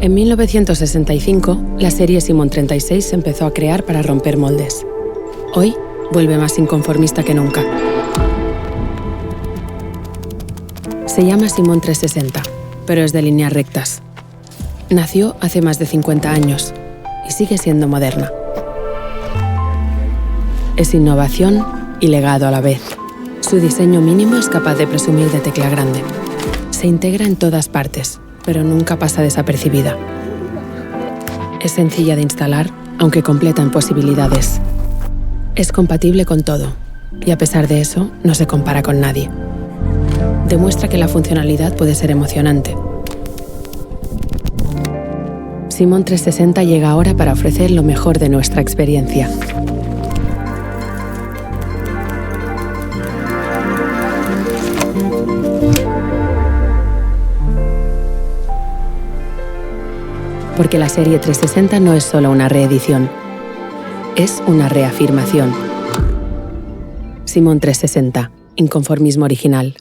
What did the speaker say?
En 1965, la serie Simon 36 se empezó a crear para romper moldes. Hoy, vuelve más inconformista que nunca. Se llama Simon 360, pero es de líneas rectas. Nació hace más de 50 años y sigue siendo moderna. Es innovación y legado a la vez. Su diseño mínimo es capaz de presumir de tecla grande. Se integra en todas partes, pero nunca pasa desapercibida. Es sencilla de instalar, aunque completa en posibilidades. Es compatible con todo, y a pesar de eso, no se compara con nadie. Demuestra que la funcionalidad puede ser emocionante. Simon 360 llega ahora para ofrecer lo mejor de nuestra experiencia. Porque la serie 360 no es solo una reedición, es una reafirmación. Simon 360, inconformismo original.